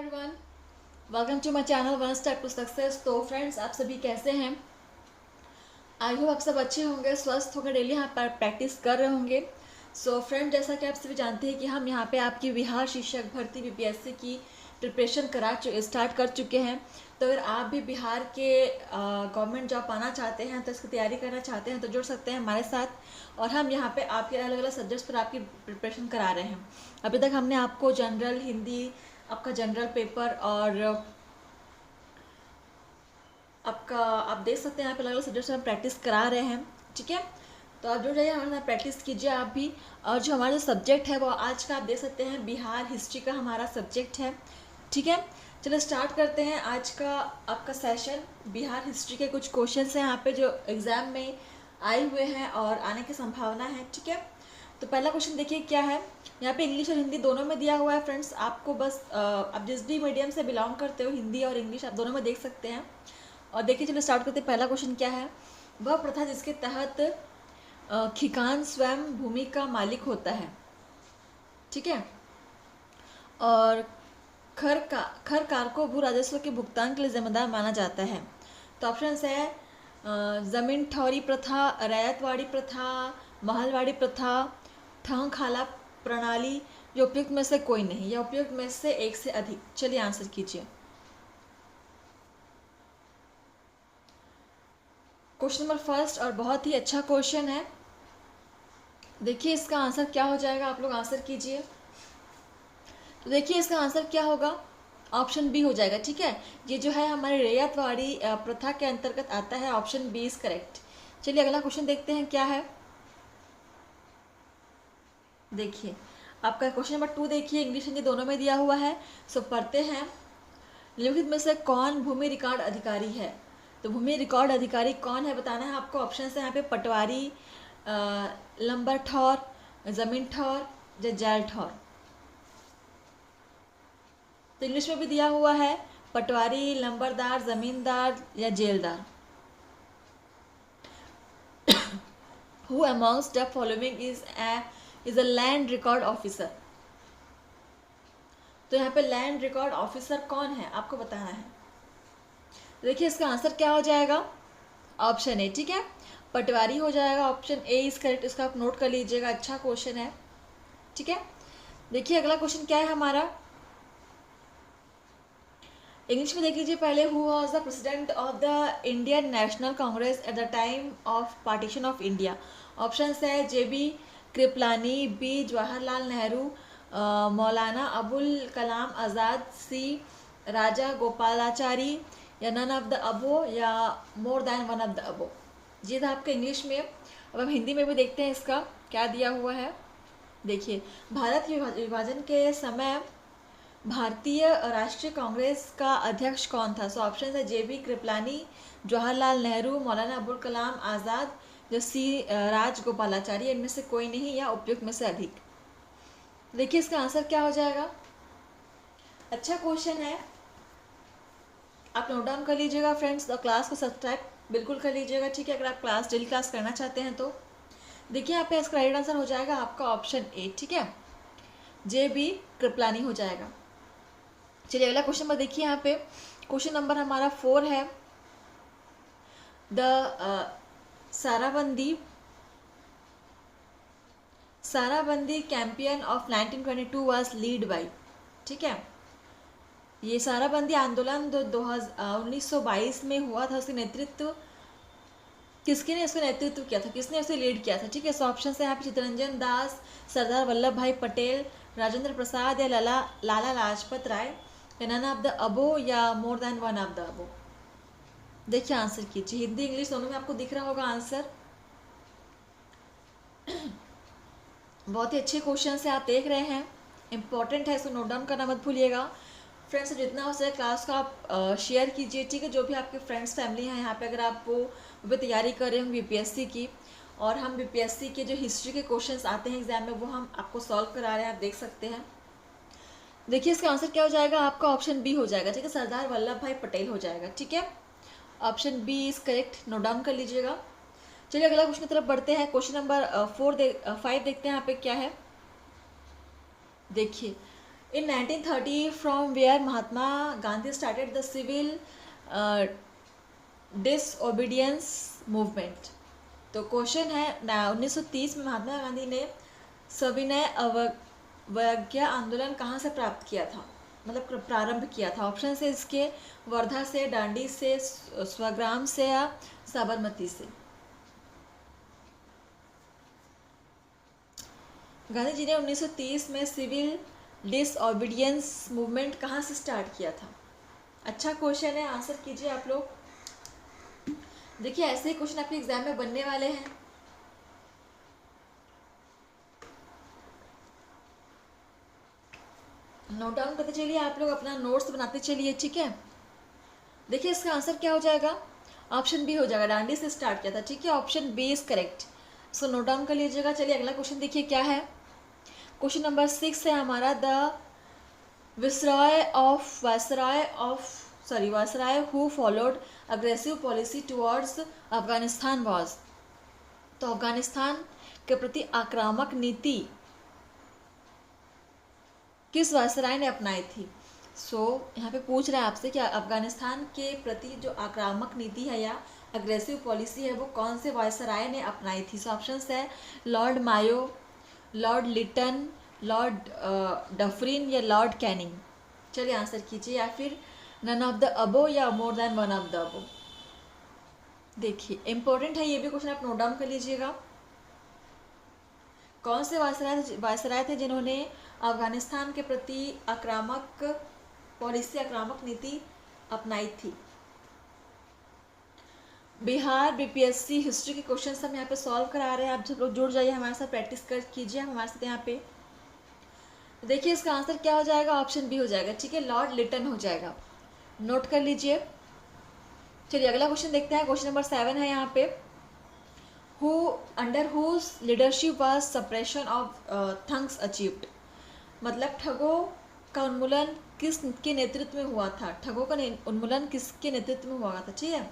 Everyone, welcome to my channel one step to success. तो friends, आप सभी कैसे हैं? आई होप आप सब अच्छे होंगे, स्वस्थ होकर डेली यहाँ पर प्रैक्टिस कर रहे होंगे। सो फ्रेंड, जैसा कि आप सभी जानते हैं कि हम यहाँ पे आपकी बिहार शिक्षक भर्ती बीपीएससी की प्रिपरेशन स्टार्ट कर चुके हैं। तो अगर आप भी बिहार के गवर्नमेंट जॉब पाना चाहते हैं, तो इसकी तैयारी करना चाहते हैं, तो जुड़ सकते हैं हमारे साथ। और हम यहाँ पे आपके अलग अलग सब्जेक्ट्स पर आपकी प्रिपरेशन करा रहे हैं। अभी तक हमने आपको जनरल हिंदी, आपका जनरल पेपर और आपका आप देख सकते हैं यहाँ पे अलग अलग सब्जेक्ट्स हम प्रैक्टिस करा रहे हैं। ठीक है, तो आप जुड़ जाइए हमारे साथ, प्रैक्टिस कीजिए आप भी। और जो हमारा सब्जेक्ट है वो आज का आप देख सकते हैं बिहार हिस्ट्री का हमारा सब्जेक्ट है। ठीक है, चलो स्टार्ट करते हैं आज का आपका सेशन। बिहार हिस्ट्री के कुछ क्वेश्चन हैं यहाँ पे जो एग्जाम में आए हुए हैं और आने की संभावना है। ठीक है, तो पहला क्वेश्चन देखिए क्या है। यहाँ पे इंग्लिश और हिंदी दोनों में दिया हुआ है फ्रेंड्स। आपको बस आप जिस भी मीडियम से बिलोंग करते हो, हिंदी और इंग्लिश आप दोनों में देख सकते हैं। और देखिए चलो स्टार्ट करते हैं। पहला क्वेश्चन क्या है। वह प्रथा जिसके तहत खिकान स्वयं भूमि का मालिक होता है। ठीक है, और खर कार को भू राजस्व के भुगतान के लिए जिम्मेदार माना जाता है। तो ऑप्शन है जमीन ठौरी प्रथा, रैयतवाड़ी प्रथा, महलवाड़ी प्रथा, ठंग खाला प्रणाली। ये उपयुक्त में से कोई नहीं, या उपयुक्त में से एक से अधिक। चलिए आंसर कीजिए। क्वेश्चन नंबर फर्स्ट, और बहुत ही अच्छा क्वेश्चन है। देखिए इसका आंसर क्या हो जाएगा, आप लोग आंसर कीजिए। तो देखिए इसका आंसर क्या होगा, ऑप्शन बी हो जाएगा। ठीक है, ये जो है हमारे रैयतवाड़ी प्रथा के अंतर्गत आता है। Option B is correct. चलिए अगला क्वेश्चन देखते हैं क्या है। देखिए आपका क्वेश्चन नंबर 2 देखिए, इंग्लिश हिंदी दोनों में दिया हुआ है। सो पढ़ते हैं। निम्नलिखित में से कौन भूमि रिकॉर्ड अधिकारी है। तो भूमि रिकॉर्ड अधिकारी कौन है बताना है आपको। ऑप्शन है यहाँ पे पटवारी, लंबर ठौर, जमीन ठौर या जैल ठौर। तो इंग्लिश में भी दिया हुआ है पटवारी, लंबरदार, जमींदार या zaildar. Who amongst the following is a land record officer. तो यहाँ पे लैंड रिकॉर्ड ऑफिसर कौन है आपको बताना है। देखिए इसका आंसर क्या हो जाएगा, ऑप्शन ए। ठीक है, पटवारी हो जाएगा। ऑप्शन ए इज करेक्ट, इसका आप नोट कर लीजिएगा। अच्छा क्वेश्चन है। ठीक है, देखिए अगला क्वेश्चन क्या है हमारा। इंग्लिश में देख लीजिए पहले। Who was the president of the Indian National Congress at the time of partition of India. Option है जेबी कृपलानी, बी जवाहरलाल नेहरू, मौलाना अबुल कलाम आज़ाद, सी राजा गोपालाचारी, या नन ऑफ द अबो, या more than one of the अबो। ये था आपका इंग्लिश में। अब हम हिंदी में भी देखते हैं इसका क्या दिया हुआ है। देखिए भारत के विभाजन के समय भारतीय राष्ट्रीय कांग्रेस का अध्यक्ष कौन था। सो ऑप्शन है जेबी कृपलानी, जवाहरलाल नेहरू, मौलाना अबुल कलाम आज़ाद, जो सी राजगोपालाचारी। इनमें से कोई नहीं, या उपयुक्त में से अधिक। देखिए इसका आंसर क्या हो जाएगा। अच्छा क्वेश्चन है, आप नोट डाउन कर लीजिएगा फ्रेंड्स, और क्लास को सब्सक्राइब बिल्कुल कर लीजिएगा। ठीक है, अगर आप डेली क्लास करना चाहते हैं तो। देखिए यहाँ पे इसका राइट आंसर हो जाएगा आपका ऑप्शन ए। ठीक है, जे बी कृपलानी हो जाएगा। चलिए अगला क्वेश्चन नंबर देखिए। यहाँ पे क्वेश्चन नंबर हमारा 4 है। The Sarabandi campaign of 1922 was lead by. ठीक है, ये साराबंदी आंदोलन 1922 में हुआ था। उसके नेतृत्व किसने उसका नेतृत्व किया था, किसने उसे लीड किया था। ठीक है, सो ऑप्शन है यहाँ पे चित्तरंजन दास, सरदार वल्लभ भाई पटेल, राजेंद्र प्रसाद, या लाला लाजपत राय, या नन ऑफ द अबो, या more than one of the अबो। देखिए आंसर कीजिए। हिंदी इंग्लिश दोनों में आपको दिख रहा होगा आंसर। बहुत ही अच्छे क्वेश्चन से आप देख रहे हैं, इंपॉर्टेंट है, इसको नोट डाउन करना मत भूलिएगा। फ्रेंड्स जितना हो सके क्लास का आप शेयर कीजिए। ठीक है, जो भी आपके फ्रेंड्स फैमिली हैं यहाँ पे, अगर आप वो भी तैयारी कर रहे होंगे बीपीएससी की, और हम बीपीएससी के जो हिस्ट्री के क्वेश्चंस आते हैं एग्जाम में वो हम आपको सॉल्व करा रहे हैं, आप देख सकते हैं। देखिए इसका आंसर क्या हो जाएगा आपका, ऑप्शन बी हो जाएगा। ठीक है, सरदार वल्लभ भाई पटेल हो जाएगा। ठीक है, option B is correct, note down कर लीजिएगा। चलिए अगला क्वेश्चन की तरफ बढ़ते हैं। क्वेश्चन नंबर 5 देखते हैं यहाँ पे क्या है। देखिए In 1930, from where Mahatma Gandhi started the civil disobedience movement. तो क्वेश्चन है 1930 में महात्मा गांधी ने सविनय अवज्ञा आंदोलन कहाँ से प्राप्त किया था, मतलब प्रारंभ किया था। ऑप्शन से इसके वर्धा से, डांडी से, स्वग्राम से या साबरमती से। गांधी जी ने 1930 में सिविल डिसओबीडियंस मूवमेंट कहाँ से स्टार्ट किया था। अच्छा क्वेश्चन है, आंसर कीजिए आप लोग। देखिए ऐसे ही क्वेश्चन आपके एग्जाम में बनने वाले हैं। नोट डाउन करते चलिए आप लोग, अपना नोट्स बनाते चलिए, ठीक है। देखिए इसका आंसर क्या हो जाएगा, ऑप्शन बी हो जाएगा, डांडी से स्टार्ट किया था, ठीक है। ऑप्शन बी इज करेक्ट, इसको नोट डाउन कर लीजिएगा। चलिए अगला क्वेश्चन देखिए क्या है। क्वेश्चन नंबर 6 है हमारा, the viceroy who followed aggressive policy towards Afghanistan was. तो अफगानिस्तान के प्रति आक्रामक नीति किस वायसराय ने अपनाई थी। यहाँ पे पूछ रहा है आपसे कि अफगानिस्तान के प्रति जो आक्रामक नीति है या अग्रेसिव पॉलिसी है वो कौन से वायसराय ने अपनाई थी। ऑप्शन है लॉर्ड मायो, लॉर्ड लिटन, लॉर्ड डफरिन या लॉर्ड कैनिंग। चलिए आंसर कीजिए, या फिर नन ऑफ द अबो या more than one of the अबो। देखिए इंपॉर्टेंट है ये भी क्वेश्चन, आप नोट डाउन कर लीजिएगा। कौन से वायसराय थे जिन्होंने अफगानिस्तान के प्रति आक्रामक पॉलिसी, आक्रामक नीति अपनाई थी। बिहार बीपीएससी हिस्ट्री के क्वेश्चन हम यहाँ पे सॉल्व करा रहे हैं, आप सब लोग जुड़ जाइए हमारे साथ, प्रैक्टिस कर कीजिए हमारे साथ यहाँ पे। देखिए इसका आंसर क्या हो जाएगा, ऑप्शन बी हो जाएगा, ठीक है, लॉर्ड लिटन हो जाएगा, नोट कर लीजिए। चलिए अगला क्वेश्चन देखते हैं। क्वेश्चन नंबर 7 है यहाँ पे, who under whose leadership was suppression of thugs achieved. मतलब ठगों का उन्मूलन किसके नेतृत्व में हुआ था, ठगों का उन्मूलन किसके नेतृत्व में हुआ था, ठीक है।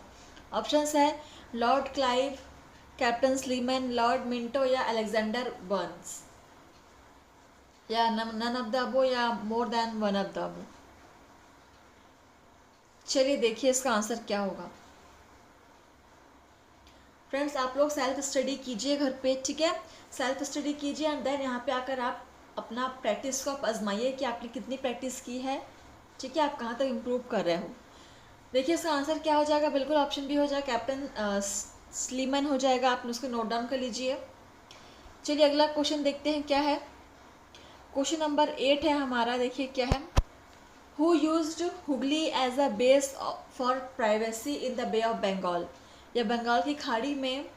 ऑप्शंस है Lord Clive, captain Sleeman, Lord Minto या अलेक्जेंडर बर्न्स, या नन ऑफ द अबो या more than one of the अबो। चलिए देखिए इसका आंसर क्या होगा। फ्रेंड्स आप लोग सेल्फ स्टडी कीजिए घर पे, ठीक है, सेल्फ स्टडी कीजिए एंड देन यहाँ पे आकर आप अपना प्रैक्टिस को आप आजमाइए कि आपने कितनी प्रैक्टिस की है, ठीक है, आप कहाँ तक इम्प्रूव कर रहे हो। देखिए इसका आंसर क्या हो जाएगा, बिल्कुल ऑप्शन बी हो जाएगा, कैप्टन स्लीमैन हो जाएगा, आपने उसको नोट डाउन कर लीजिए। चलिए अगला क्वेश्चन देखते हैं क्या है। क्वेश्चन नंबर 8 है हमारा, देखिए क्या है, who used Hooghly as a base for privacy in the bay of Bengal. या बंगाल की खाड़ी में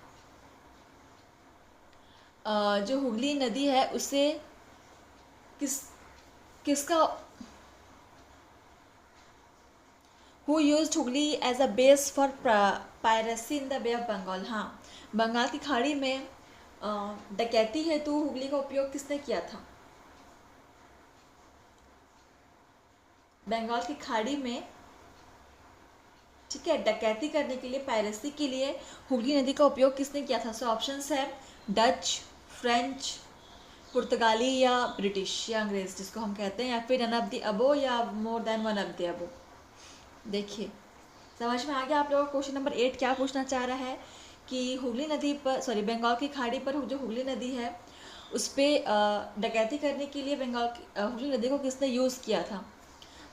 जो हुगली नदी है उसे किसका who used Hooghly as a base for piracy in the bay of Bengal. हाँ, बंगाल की खाड़ी में डकैती हेतु हुगली का उपयोग किसने किया था। बंगाल की खाड़ी में, ठीक है, डकैती करने के लिए, पायरेसी के लिए हुगली नदी का उपयोग किसने किया था। सो ऑप्शंस है डच, फ्रेंच, पुर्तगाली या ब्रिटिश या अंग्रेज जिसको हम कहते हैं, या फिर नन ऑफ द अबो या more than one of the अबो। देखिए समझ में आ गया आप लोगों को क्वेश्चन नंबर 8 क्या पूछना चाह रहा है कि हुगली नदी पर, बंगाल की खाड़ी पर जो हुगली नदी है उस पर डकैती करने के लिए बंगाल की हुगली नदी को किसने यूज़ किया था।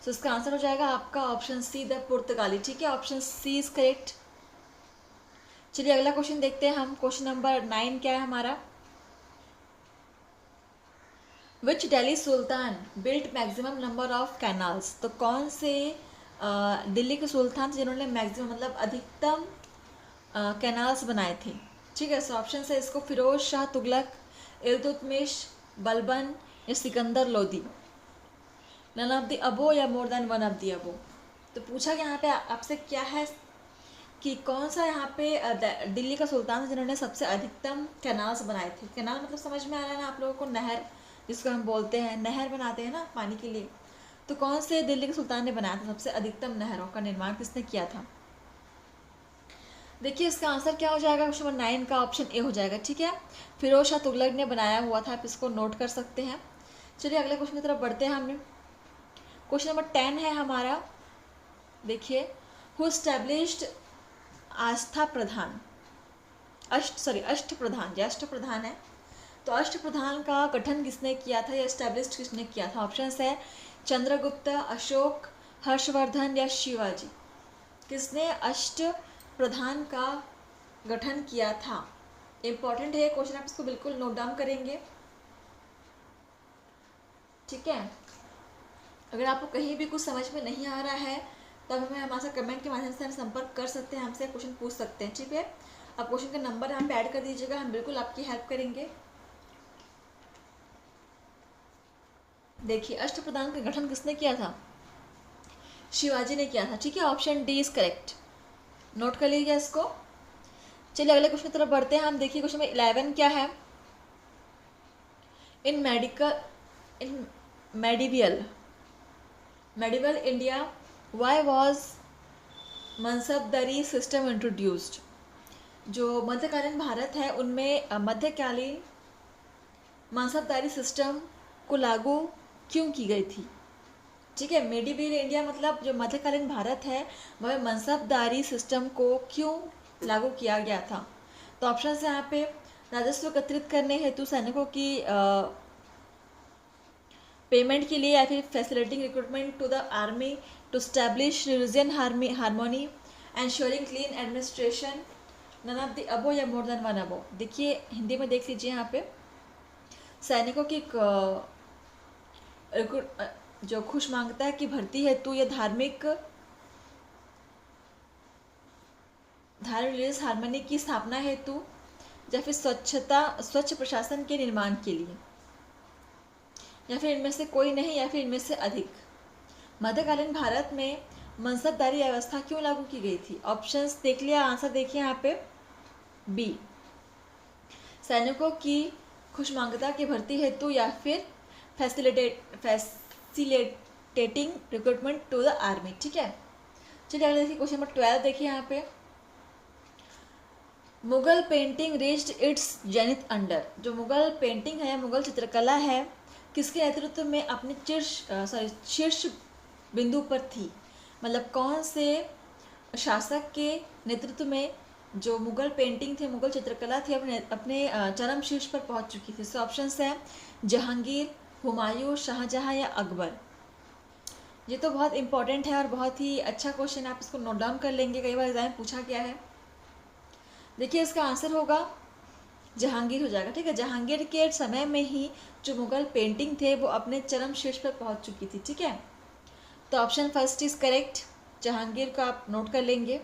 सो इसका आंसर हो जाएगा आपका ऑप्शन सी, द पुर्तगाली, ठीक है, ऑप्शन सी इज करेक्ट। चलिए अगला क्वेश्चन देखते हैं हम। क्वेश्चन नंबर 9 क्या है हमारा, which Delhi sultan built maximum number of canals. तो कौन से दिल्ली के सुल्तान थे जिन्होंने मैक्सिमम मतलब अधिकतम कैनाल्स बनाए थे, ठीक है। सो ऑप्शन है इसको फिरोज शाह तुगलक, इल्तुतमिश, बलबन या Sikandar Lodi, none of the above या more than one of the above. तो पूछा यहाँ पे आपसे क्या है कि कौन सा यहाँ पे दिल्ली का सुल्तान जिन्होंने सबसे अधिकतम कैनाल्स बनाए थे। कैनाल मतलब समझ में आ रहा है ना आप लोगों को, नहर जिसको हम बोलते हैं, नहर बनाते हैं ना पानी के लिए। तो कौन से दिल्ली के सुल्तान ने बनाया था, सबसे अधिकतम नहरों का निर्माण किसने किया था। देखिए इसका आंसर क्या हो जाएगा, क्वेश्चन नंबर 9 का ऑप्शन ए हो जाएगा, ठीक है, फिरोज शाह तुगलक ने बनाया हुआ था, आप इसको नोट कर सकते हैं। चलिए अगले क्वेश्चन की तरफ बढ़ते हैं। हमने क्वेश्चन नंबर 10 है हमारा, देखिए, हु स्टैब्लिश्ड आस्था प्रधान, अष्ट प्रधान, जो अष्ट प्रधान है, तो अष्ट प्रधान का गठन किसने किया था या एस्टेब्लिश किसने किया था? ऑप्शंस है चंद्रगुप्त, अशोक, हर्षवर्धन या शिवाजी। किसने अष्ट प्रधान का गठन किया था? इंपॉर्टेंट है क्वेश्चन, आप इसको बिल्कुल नोट डाउन करेंगे, ठीक है। अगर आपको कहीं भी कुछ समझ में नहीं आ रहा है तब हमें हमारे कमेंट के माध्यम से हम संपर्क कर सकते हैं, हमसे क्वेश्चन पूछ सकते हैं, ठीक है। आप क्वेश्चन का नंबर यहाँ पे ऐड कर दीजिएगा, हम बिल्कुल आपकी हेल्प करेंगे। देखिए, अष्ट प्रधान का गठन किसने किया था? शिवाजी ने किया था, ठीक है। Option D is correct, note कर लीजिए इसको। चलिए अगले क्वेश्चन की तरफ बढ़ते हैं हम। देखिए क्वेश्चन में 11 क्या है? In medieval India why was mansabdari system introduced? जो मध्यकालीन भारत है उनमें मध्यकालीन मनसबदारी सिस्टम को लागू क्यों की गई थी? ठीक है, मेडिवल इंडिया मतलब जो मध्यकालीन भारत है वह मनसबदारी सिस्टम को क्यों लागू किया गया था? तो ऑप्शन है यहाँ पे राजस्व एकत्रित करने हेतु सैनिकों की पेमेंट के लिए, या फिर facilitating recruitment to the army, to establish religion harmony, ensuring clean administration, none of the above या मोर देन वन अबो। देखिए हिंदी में देख लीजिए यहाँ पे, सैनिकों की जो खुश मांगता है कि भर्ती हेतु या धार्मिक रिलीजियस हार्मनी की स्थापना हेतु, या फिर स्वच्छ प्रशासन के निर्माण के लिए, या फिर इनमें से कोई नहीं, या फिर इनमें से अधिक। मध्यकालीन भारत में मनसबदारी व्यवस्था क्यों लागू की गई थी? ऑप्शंस देख लिया, आंसर देखिए यहाँ पे बी, सैनिकों की खुशमांगता की भर्ती हेतु, या फिर facilitating recruitment to the army, ठीक है। चलिए अगले देखिए क्वेश्चन नंबर 12 देखिए यहाँ पे, Mughal painting reached it's zenith under? जो मुगल पेंटिंग है, मुगल चित्रकला है, किसके नेतृत्व में अपने शीर्ष बिंदु पर थी? मतलब कौन से शासक के नेतृत्व में जो मुगल पेंटिंग थी, मुगल चित्रकला थी, अपने चरम शीर्ष पर पहुंच चुकी थी? सो ऑप्शंस है जहांगीर, हुमायूं, शाहजहां या अकबर। ये तो बहुत इंपॉर्टेंट है और बहुत ही अच्छा क्वेश्चन है, आप इसको नोट डाउन कर लेंगे, कई बार एग्जाम में पूछा गया है। देखिए इसका आंसर होगा जहांगीर हो जाएगा, ठीक है। जहांगीर के समय में ही जो मुगल पेंटिंग थे वो अपने चरम शीर्ष पर पहुंच चुकी थी, ठीक है। तो option first is correct, Jahangir का आप नोट कर लेंगे।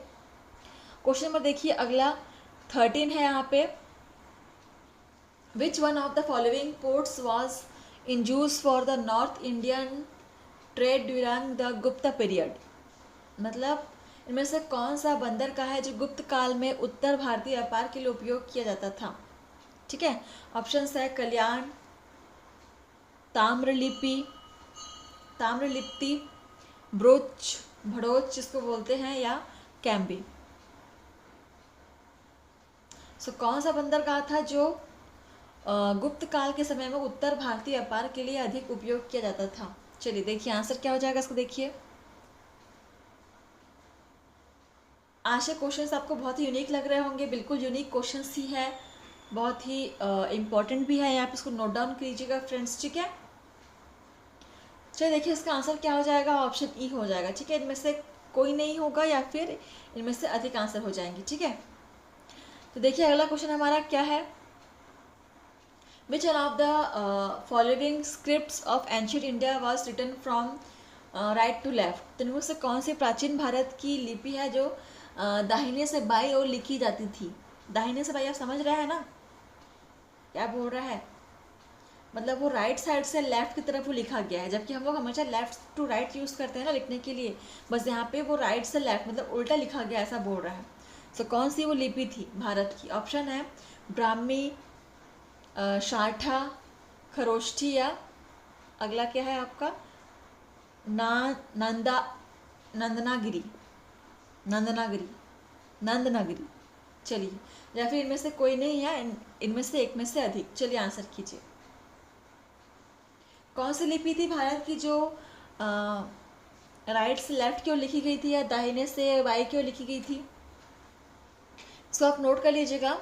क्वेश्चन नंबर देखिए अगला 13 है यहाँ पे, विच one of the following ports was in use for the north Indian trade during the Gupta period? मतलब इनमें से कौन सा बंदर का है जो गुप्त काल में उत्तर भारतीय व्यापार के लिए उपयोग किया जाता था? ठीक है, ऑप्शन है कल्याण, ताम्रलिप्ति, भड़ोच जिसको बोलते हैं, या कैम्बी। सो कौन सा बंदर कहा था जो गुप्त काल के समय में उत्तर भारतीय व्यापार के लिए अधिक उपयोग किया जाता था? चलिए देखिए आंसर क्या हो जाएगा इसको। देखिए आशा क्वेश्चंस आपको बहुत ही यूनिक लग रहे होंगे, बिल्कुल यूनिक क्वेश्चंस ही है, बहुत ही इम्पॉर्टेंट भी है, आप इसको नोट डाउन कीजिएगा फ्रेंड्स, ठीक है। चलिए देखिए इसका आंसर क्या हो जाएगा, ऑप्शन ई हो जाएगा, ठीक है। इनमें से कोई नहीं होगा या फिर इनमें से अधिक आंसर हो जाएंगे, ठीक है। तो देखिए अगला क्वेश्चन हमारा क्या है, which one of the following scripts of ancient India was written from right to left? तो इनमें से कौन सी प्राचीन भारत की लिपि है जो दाहिने से बाई ओर लिखी जाती थी? दाहिने से बाई आप समझ रहे हैं ना क्या बोल रहा है, मतलब वो राइट साइड से लेफ्ट की तरफ वो लिखा गया है, जबकि हम लोग हमेशा लेफ्ट टू राइट यूज़ करते हैं ना लिखने के लिए, बस यहाँ पे वो राइट से लेफ्ट मतलब उल्टा लिखा गया ऐसा बोल रहा है। सो कौन सी वो लिपि थी भारत की? ऑप्शन है ब्राह्मी, शाठा, खरोष्ठी, या अगला क्या है आपका नंदनागिरी। चलिए, या फिर इनमें से कोई नहीं है, इनमें से एक में से अधिक। चलिए आंसर कीजिए, कौन सी लिपि थी भारत की जो राइट से लेफ्ट की ओर लिखी गई थी या दाहिने से बाई की ओर लिखी गई थी? इसको आप नोट कर लीजिएगा।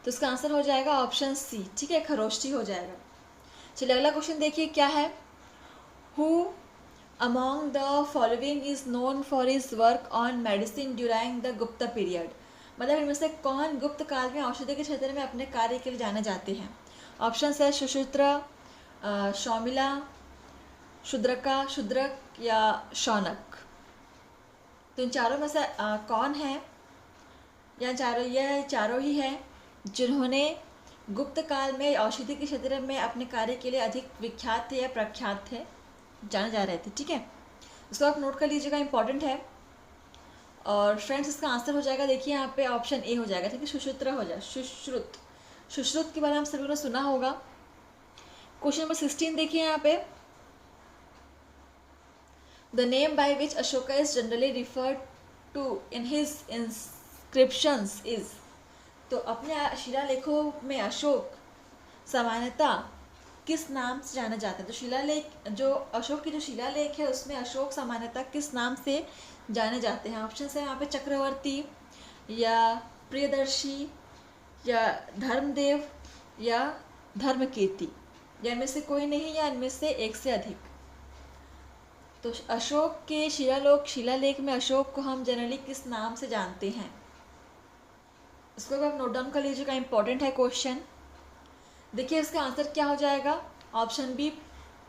तो इसका आंसर हो जाएगा ऑप्शन सी, ठीक है, खरोष्टी हो जाएगा। चलिए अगला क्वेश्चन देखिए क्या है। Who among the following is known for his work on medicine during the Gupta period? मतलब इनमें से कौन गुप्त काल में औषधि के क्षेत्र में अपने कार्य के लिए जाने जाते हैं? ऑप्शन है सुश्रुत, शौमिला, शूद्रक या शौनक। तो इन चारों में से कौन है, या चारों ही हैं जिन्होंने गुप्त काल में औषधि के क्षेत्र में अपने कार्य के लिए अधिक विख्यात थे या प्रख्यात थे, जाने जा रहे थे, ठीक है। इसको आप नोट कर लीजिएगा, इंपॉर्टेंट है। और फ्रेंड्स इसका आंसर हो जाएगा, देखिए यहाँ पे ऑप्शन ए हो जाएगा, ठीक है, सुश्रुत हो जाए, सुश्रुत के बारे में आप सभी ने सुना होगा। क्वेश्चन नंबर 16 देखिए यहाँ पे, the name by which Ashoka is generally referred to in his inscriptions is. तो अपने शिलालेखों में अशोक सामान्यतः किस नाम से जाना जाता है? तो शिलालेख, जो अशोक की जो शिलालेख है उसमें अशोक सामान्यतः किस नाम से जाने जाते हैं? ऑप्शन है यहाँ पे चक्रवर्ती या प्रियदर्शी या धर्मदेव या धर्मकीर्ति, या इनमें से कोई नहीं या इनमें से एक से अधिक। तो अशोक के शिलालेख में अशोक को हम जनरली किस नाम से जानते हैं? इसको भी आप नोट डाउन कर लीजिएगा, इंपॉर्टेंट है क्वेश्चन। देखिए इसका आंसर क्या हो जाएगा, ऑप्शन बी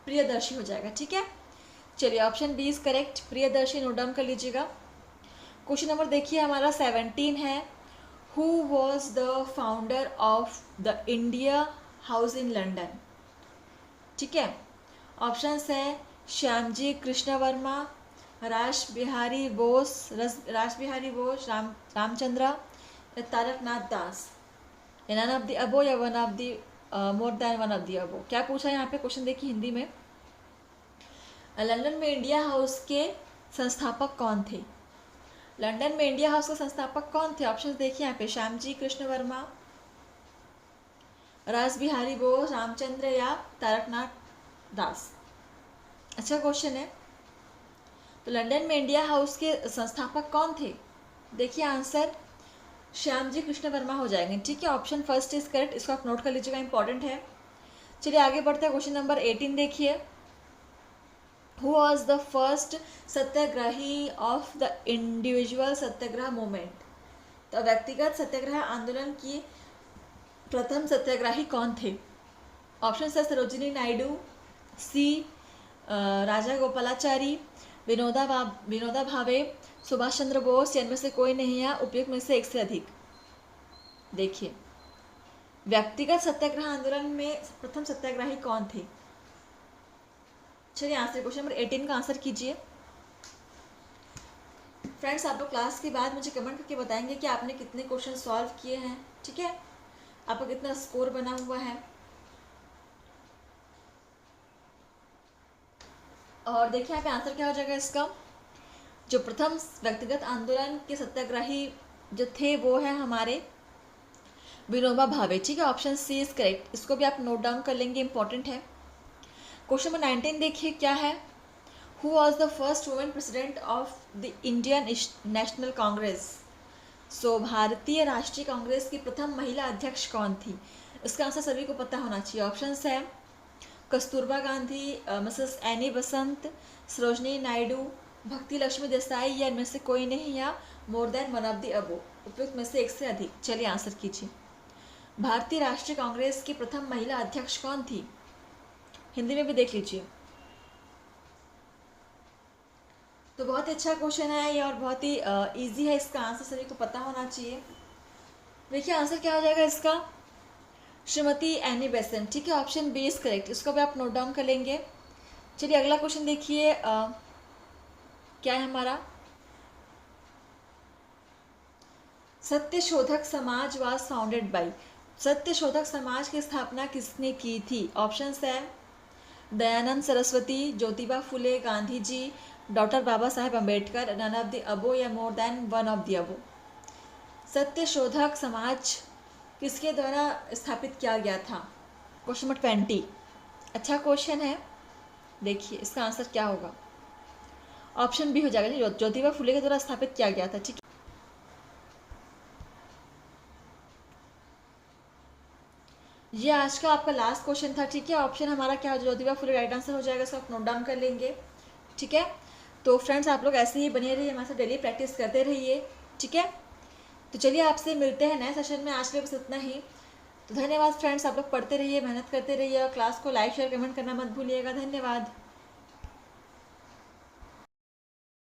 प्रियदर्शी हो जाएगा, ठीक है। चलिए option B is correct, Priyadarshi, note down कर लीजिएगा। क्वेश्चन नंबर देखिए हमारा 17 है, who was the founder of the India House in London? ठीक है, ऑप्शन है Shyamji Krishna Varma, Ras Behari Bose, Ramchandra, Taraknath Das, none of the above या one of the more than one of the above. क्या पूछा है यहाँ पे क्वेश्चन देखिए हिंदी में, लंदन में इंडिया हाउस के संस्थापक कौन थे? लंदन में इंडिया हाउस के संस्थापक कौन थे? ऑप्शन देखिए यहाँ पे, श्यामजी कृष्ण वर्मा, रास बिहारी बोस, रामचंद्र या तारकनाथ दास। अच्छा क्वेश्चन है। तो लंदन में इंडिया हाउस के संस्थापक कौन थे? देखिए आंसर श्यामजी कृष्ण वर्मा हो जाएंगे, ठीक है, ऑप्शन फर्स्ट इज करेक्ट। इसको आप नोट कर लीजिएगा, इंपॉर्टेंट है। चलिए आगे बढ़ते हैं, क्वेश्चन नंबर 18 देखिए, who was the first satyagrahi of the individual satyagraha movement? तो व्यक्तिगत सत्याग्रह आंदोलन की प्रथम सत्याग्रही कौन थे? ऑप्शन है सरोजिनी नायडू, सी राजा गोपालाचारी, विनोदा भावे, सुभाष चंद्र बोस, या इनमें से कोई नहीं है, उपयुक्त में से एक से अधिक। देखिए व्यक्तिगत सत्याग्रह आंदोलन में प्रथम सत्याग्रही कौन थे? चलिए आंसर क्वेश्चन नंबर 18 का आंसर कीजिए। फ्रेंड्स आप लोग क्लास के बाद मुझे कमेंट करके बताएंगे कि आपने कितने क्वेश्चन सॉल्व किए हैं, ठीक है, आपका कितना स्कोर बना हुआ है। और देखिए यहाँ पे आंसर क्या हो जाएगा इसका, जो प्रथम व्यक्तिगत आंदोलन के सत्याग्रही जो थे वो है हमारे विनोबा भावे, ठीक है, ऑप्शन सी इज करेक्ट। इसको भी आप नोट डाउन कर लेंगे, इंपॉर्टेंट है। क्वेश्चन नंबर 19 देखिए क्या है, who was the first women president of the Indian National Congress? So भारतीय राष्ट्रीय कांग्रेस की प्रथम महिला अध्यक्ष कौन थी? इसका आंसर सभी को पता होना चाहिए। ऑप्शन है कस्तूरबा गांधी, मिसेस एनी बसंत, सरोजनी नायडू, भक्ति लक्ष्मी देसाई, या इनमें से कोई नहीं या more than one of the अबो, उपयुक्त में से एक से अधिक। चलिए आंसर कीजिए, भारतीय राष्ट्रीय कांग्रेस की प्रथम महिला अध्यक्ष कौन थी? हिंदी में भी देख लीजिए। तो बहुत ही अच्छा क्वेश्चन है ये और बहुत ही इजी है, इसका आंसर सभी को पता होना चाहिए। देखिए आंसर क्या हो जाएगा इसका, श्रीमती एनी बेसेंट, ठीक है, ऑप्शन बी इज करेक्ट। इसको भी आप नोट डाउन कर लेंगे। चलिए अगला क्वेश्चन देखिए क्या है हमारा, Satyashodhak Samaj was founded by. Satyashodhak Samaj की स्थापना किसने की थी? ऑप्शन है Dayanand Saraswati, Jyotiba Phule, Gandhi ji, doctor Baba Saheb Ambedkar, none of the above या more than one of the above. Satyashodhak Samaj किसके द्वारा स्थापित किया गया था? क्वेश्चन नंबर 20, अच्छा क्वेश्चन है, देखिए इसका आंसर क्या होगा। ऑप्शन बी हो जाएगा जी, ज्योतिबा फुले के द्वारा स्थापित किया गया था। ठीक है, ये आज का आपका लास्ट क्वेश्चन था। ठीक है, ऑप्शन हमारा क्या हो, ज्योतिबा फुले राइट आंसर हो जाएगा, इसको आप नोट डाउन कर लेंगे। ठीक है, तो फ्रेंड्स आप लोग ऐसे ही बने रहिए, हमारे साथ डेली प्रैक्टिस करते रहिए। ठीक है, तो चलिए आपसे मिलते हैं नए सेशन में। आज के लिए बस इतना ही। तो धन्यवाद फ्रेंड्स, आप लोग पढ़ते रहिए, मेहनत करते रहिए और क्लास को लाइक शेयर कमेंट करना मत भूलिएगा। धन्यवाद।